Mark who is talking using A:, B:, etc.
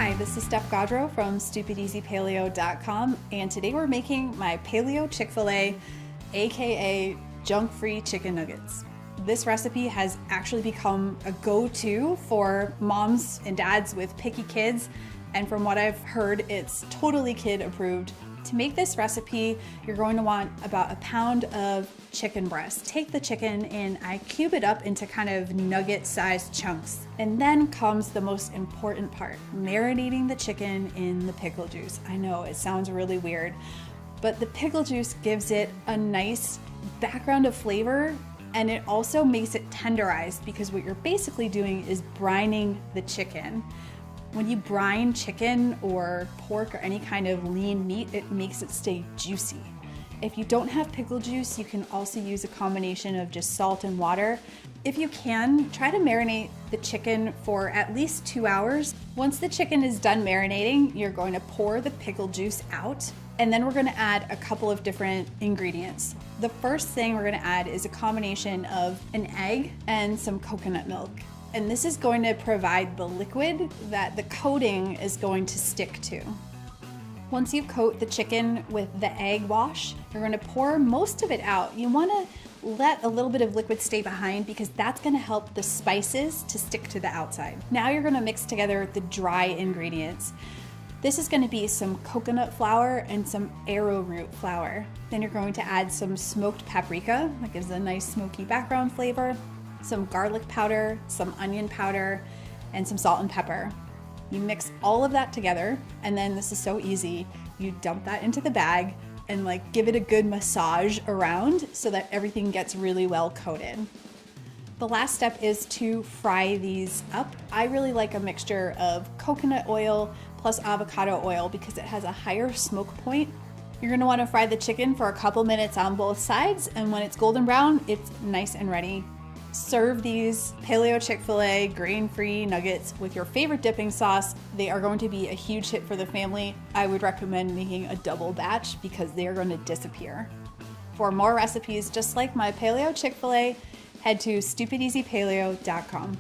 A: Hi, this is Steph Gaudreau from StupidEasyPaleo.com, and today we're making my Paleo Chick-fil-A, aka junk-free chicken nuggets. This recipe has actually become a go-to for moms and dads with picky kids, and from what I've heard, it's totally kid approved. To make this recipe, you're going to want about a pound of chicken breast. Take the chicken and I cube it up into kind of nugget-sized chunks. And then comes the most important part, marinating the chicken in the pickle juice. I know it sounds really weird, but the pickle juice gives it a nice background of flavor, and it also makes it tenderized because what you're basically doing is brining the chicken. When you brine chicken or pork or any kind of lean meat, it makes it stay juicy. If you don't have pickle juice, you can also use a combination of just salt and water. If you can, try to marinate the chicken for at least 2 hours. Once the chicken is done marinating, you're going to pour the pickle juice out, and then we're going to add a couple of different ingredients. The first thing we're going to add is a combination of an egg and some coconut milk. And this is going to provide the liquid that the coating is going to stick to. Once you coat the chicken with the egg wash, you're going to pour most of it out. You want to let a little bit of liquid stay behind because that's going to help the spices to stick to the outside. Now you're going to mix together the dry ingredients. This is going to be some coconut flour and some arrowroot flour. Then you're going to add some smoked paprika, that gives a nice smoky background flavor, some garlic powder, some onion powder, and some salt and pepper. You mix all of that together, and then this is so easy. You dump that into the bag and give it a good massage around so that everything gets really well coated. The last step is to fry these up. I really like a mixture of coconut oil plus avocado oil because it has a higher smoke point. You're gonna wanna fry the chicken for a couple minutes on both sides, and when it's golden brown, it's nice and ready. Serve these Paleo Chick-fil-A grain-free nuggets with your favorite dipping sauce. They are going to be a huge hit for the family. I would recommend making a double batch because they are going to disappear. For more recipes just like my Paleo Chick-fil-A, head to StupidEasyPaleo.com.